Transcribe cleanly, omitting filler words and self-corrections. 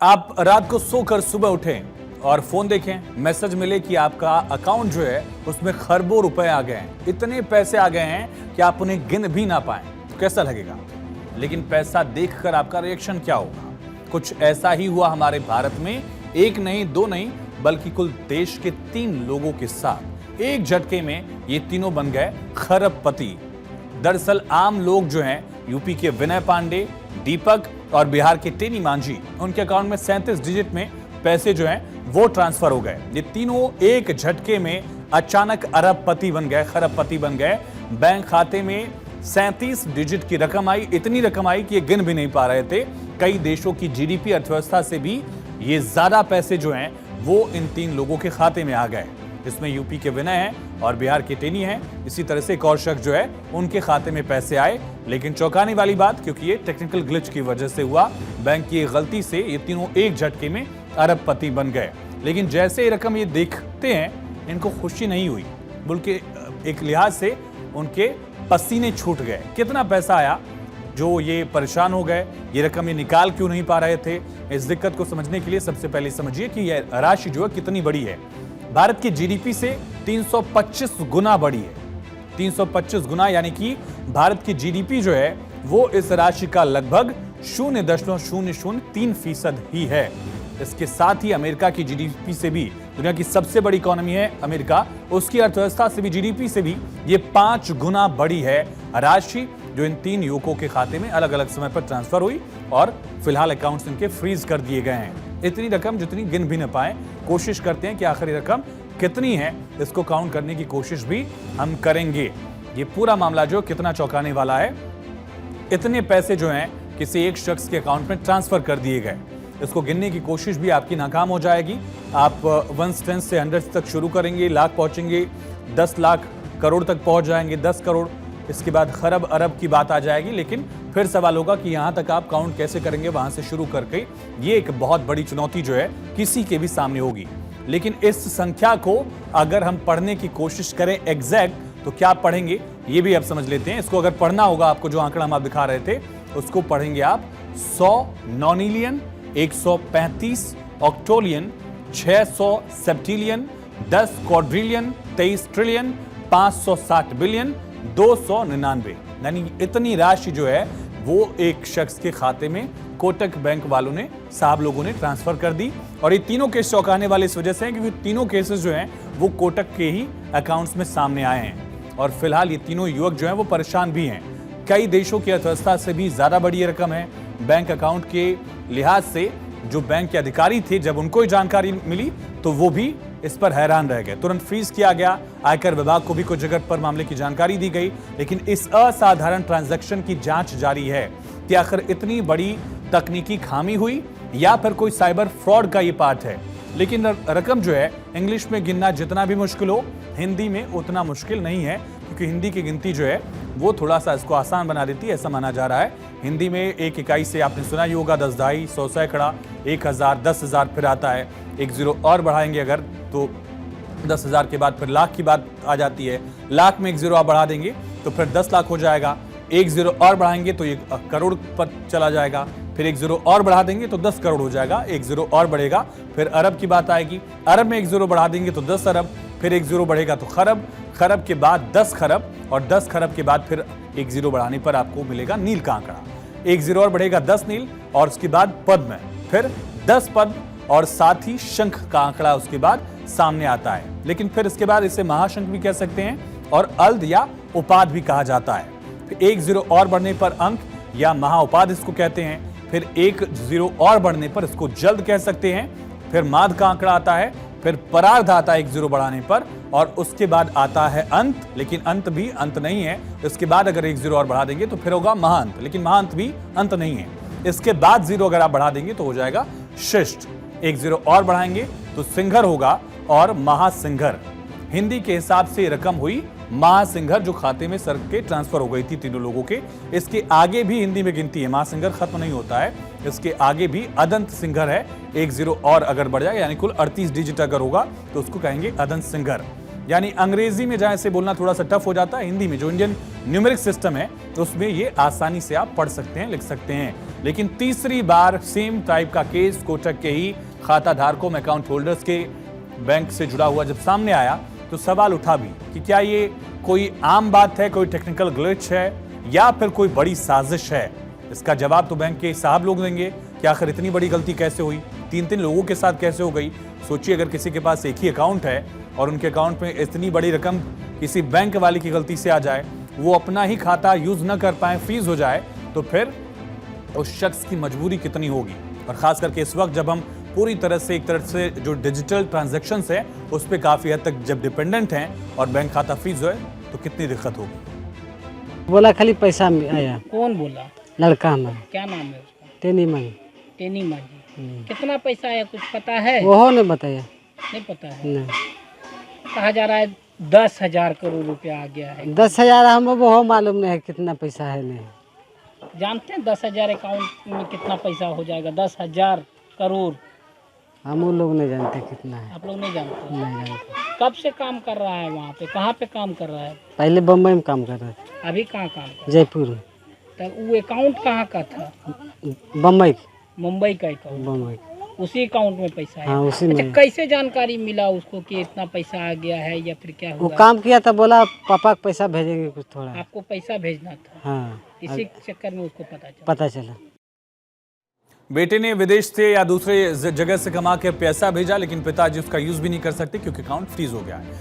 आप रात को सोकर सुबह उठें और फोन देखें, मैसेज मिले कि आपका अकाउंट जो है उसमें खरबों रुपए आ गए हैं, इतने पैसे आ गए हैं कि आप उन्हें गिन भी ना पाएं, तो कैसा लगेगा। लेकिन पैसा देखकर आपका रिएक्शन क्या होगा। कुछ ऐसा ही हुआ हमारे भारत में, एक नहीं दो नहीं बल्कि कुल देश के 3 लोगों के साथ। एक झटके में ये तीनों बन गए खरबपति। दरअसल आम लोग जो हैं, यूपी के विनय पांडे, दीपक और बिहार के टेनी मांझी, उनके अकाउंट में 37 डिजिट में पैसे जो हैं वो ट्रांसफर हो गए। ये तीनों एक झटके में अचानक अरबपति बन गए, खरबपति बन गए। बैंक खाते में 37 डिजिट की रकम आई, इतनी रकम आई कि ये गिन भी नहीं पा रहे थे। कई देशों की जीडीपी अर्थव्यवस्था से भी ये ज्यादा पैसे जो हैं वो इन 3 लोगों के खाते में आ गए। इसमें यूपी के विनय हैं और बिहार के टेनी हैं। इसी तरह से एक और शख्स जो है उनके खाते में पैसे आए। लेकिन चौंकाने वाली बात, क्योंकि ये टेक्निकल ग्लिच की वजह से हुआ, बैंक की गलती से ये तीनों एक झटके में अरबपति बन गए। लेकिन जैसे ये रकम ये देखते हैं, इनको खुशी नहीं हुई, बल्कि एक लिहाज से उनके पसीने छूट गए। कितना पैसा आया जो ये परेशान हो गए, ये रकम ये निकाल क्यों नहीं पा रहे थे। इस दिक्कत को समझने के लिए सबसे पहले समझिए कि यह राशि जो है कितनी बड़ी है। भारत की जीडीपी से 325 गुना बड़ी है। 325 गुना, यानी कि भारत की जीडीपी जो है वो इस राशि का लगभग 0.003% ही है। इसके साथ ही अमेरिका की जीडीपी से भी, दुनिया की सबसे बड़ी इकोनॉमी है अमेरिका, उसकी अर्थव्यवस्था से भी, जीडीपी से भी ये 5 गुना बड़ी है राशि जो इन 3 युवकों के खाते में अलग अलग समय पर ट्रांसफर हुई और फिलहाल अकाउंट्स इनके फ्रीज कर दिए गए हैं। इतनी रकम जितनी गिन भी न पाए, कोशिश करते हैं कि आखिर रकम कितनी है, इसको काउंट करने की कोशिश भी हम करेंगे। ये पूरा मामला जो कितना चौंकाने वाला है। इतने पैसे जो हैं किसी एक शख्स के अकाउंट में ट्रांसफर कर दिए गए, इसको गिनने की कोशिश भी आपकी नाकाम हो जाएगी। आप 1 10 से 100 तक शुरू करेंगे, लाख पहुंचेंगे, 10 लाख करोड़ तक पहुंच जाएंगे, 10 करोड़, इसके बाद खरब अरब की बात आ जाएगी। लेकिन फिर सवाल होगा कि यहां तक आप काउंट कैसे करेंगे, वहां से शुरू करके। ये एक बहुत बड़ी चुनौती जो है किसी के भी सामने होगी। लेकिन इस संख्या को अगर हम पढ़ने की कोशिश करें एग्जैक्ट, तो क्या पढ़ेंगे ये भी आप समझ लेते हैं। इसको अगर पढ़ना होगा आपको, जो आंकड़ा हम आप दिखा रहे थे, उसको पढ़ेंगे आप 100 नॉनिलियन, 135 ऑक्टोलियन, 600 सेप्टिलियन, 10 क्वाड्रिलियन, 23 ट्रिलियन, 560 बिलियन, 299, यानी इतनी राशि जो है वो एक शख्स के खाते में कोटक बैंक वालों ने, साहब लोगों ने ट्रांसफर कर दी। और ये तीनों केस चौंकाने वाले इस वजह से हैं क्योंकि तीनों केसेस जो हैं वो कोटक के ही अकाउंट्स में सामने आए हैं। और फिलहाल ये तीनों युवक जो हैं वो परेशान भी हैं। कई देशों की अर्थव्यवस्था से भी ज्यादा बड़ी रकम है। बैंक अकाउंट के लिहाज से जो बैंक के अधिकारी थे, जब उनको ये जानकारी मिली तो वो भी इस पर हैरान रह गए। तुरंत फ्रीज किया गया। आयकर विभाग को भी कुछ जगह पर मामले की जानकारी दी गई। लेकिन इस असाधारण ट्रांजैक्शन की जांच जारी है कि आखिर इतनी बड़ी तकनीकी खामी हुई या फिर कोई साइबर फ्रॉड का ये पार्ट है। लेकिन रकम जो है इंग्लिश में गिनना जितना भी मुश्किल हो, हिंदी में उतना मुश्किल नहीं है, क्योंकि हिंदी की गिनती जो है वो थोड़ा सा इसको आसान बना देती है, ऐसा माना जा रहा है। हिंदी में एक इकाई से आपने सुना ही होगा 10 दहाई, 100 सैकड़ा, 1000, 10,000 फिर आता है। एक जीरो और बढ़ाएंगे अगर तो 10,000 के बाद फिर लाख की बात आ जाती है। लाख में एक जीरो आप बढ़ा देंगे तो फिर 10 लाख हो जाएगा। एक जीरो और बढ़ाएंगे तो ये करोड़ पर चला जाएगा। फिर एक जीरो और बढ़ा देंगे तो 10 करोड़ हो जाएगा। एक जीरो और बढ़ेगा, फिर अरब की बात आएगी। अरब में एक जीरो बढ़ा देंगे तो 10 अरब, फिर एक जीरो बढ़ेगा तो खरब, खरब के बाद 10 खरब, और 10 खरब के बाद फिर एक जीरो बढ़ाने पर आपको मिलेगा नील का आंकड़ा। एक जीरो और बढ़ेगा 10 नील, और उसके बाद पद्म, फिर 10 पद्म, और साथ ही शंख का आंकड़ा उसके बाद सामने आता है। लेकिन फिर इसके बाद इसे महाशंख भी कह सकते हैं और अर्ध या उपाध भी कहा जाता है। फिर एक जीरो और बढ़ने पर अंक या महाउपाध इसको कहते हैं। फिर एक जीरो और बढ़ने पर इसको जल्द कह सकते हैं। फिर माध का आंकड़ा आता है, फिर परार्ध आता है एक जीरो बढ़ाने पर, और उसके बाद आता है अंत। लेकिन अंत भी अंत नहीं है। इसके बाद अगर एक जीरो और बढ़ा देंगे तो फिर होगा महाअंत, लेकिन महाअंत भी अंत नहीं है। इसके बाद जीरो अगर आप बढ़ा देंगे तो हो जाएगा शिष्ट। एक जीरो और बढ़ाएंगे तो सिंघर होगा और महासिंघर। हिंदी के हिसाब से रकम हुई महासिंघर, जो खाते में सर के ट्रांसफर हो गई थी तीनों लोगों के। इसके आगे भी हिंदी में गिनती है, महासिंघर खत्म नहीं होता है। इसके आगे भी अदंत सिंघर है। एक जीरो और अगर बढ़ जाए, यानी कुल 38 डिजिट अगर होगा तो उसको कहेंगे अदंत सिंघर। यानी अंग्रेजी में जहां से बोलना थोड़ा सा टफ हो जाता है, हिंदी में जो इंडियन न्यूमेरिक सिस्टम है उसमें ये आसानी से आप पढ़ सकते हैं, लिख सकते हैं। लेकिन तीसरी बार सेम टाइप का केस कोटक के ही खाता धारकों में अकाउंट होल्डर्स के बैंक से जुड़ा हुआ जब सामने आया तो सवाल उठा भी कि क्या ये कोई आम बात है, कोई टेक्निकल ग्लिच है या फिर कोई बड़ी साजिश है। इसका जवाब तो बैंक के साहब लोग देंगे कि आखिर इतनी बड़ी गलती कैसे हुई, तीन लोगों के साथ कैसे हो गई। सोचिए अगर किसी के पास एक ही अकाउंट है और उनके अकाउंट में इतनी बड़ी रकम किसी बैंक वाले की गलती से आ जाए, वो अपना ही खाता यूज न कर पाए, फ्रीज हो जाए, तो फिर उस शख्स की मजबूरी कितनी होगी। और खास करके इस वक्त जब हम पूरी तरह से एक तरह से जो डिजिटल ट्रांजैक्शंस है उस पर काफी हद तक जब डिपेंडेंट हैं और बैंक खाता फ्रीज हो तो कितनी दिक्कत होगी। बोला खाली पैसा आया। कौन बोला? लड़का हमारा। क्या नाम है उसका? तेनी मांगी। टेनी मांझी। कितना पैसा आया कुछ पता है? वो ने बताया। नहीं पता है। नहीं। कहा जा रहा है 10,000 करोड़ रुपया आ गया है। 10,000 हम वो मालूम नहीं है कितना पैसा है। नहीं जानते हैं 10,000 अकाउंट में कितना पैसा हो जाएगा? 10,000 करोड़। हम वो लोग नहीं जानते कितना है। आप लोग नहीं जानते? नहीं जानते। कब से काम कर रहा है वहाँ पे? कहाँ पे काम कर रहा है? पहले बम्बई में काम कर रहे थे। अभी कहाँ काम कर? जयपुर में। तो वो अकाउंट कहाँ का था? बम्बई। मुंबई का अकाउंट। बम्बई। उसी अकाउंट में पैसा है? हाँ उसी अच्छा, में। कैसे जानकारी मिला उसको कि इतना पैसा आ गया है या फिर क्या वो हुआ? काम किया था, बोला पापा को पैसा भेजेंगे कुछ थोड़ा। आपको पैसा भेजना था? हाँ इसी चक्कर में उसको पता चला। बेटे ने विदेश से या दूसरे जगह से कमा कर पैसा भेजा, लेकिन पिताजी उसका यूज भी नहीं कर सकते क्योंकि अकाउंट फ्रीज हो गया है।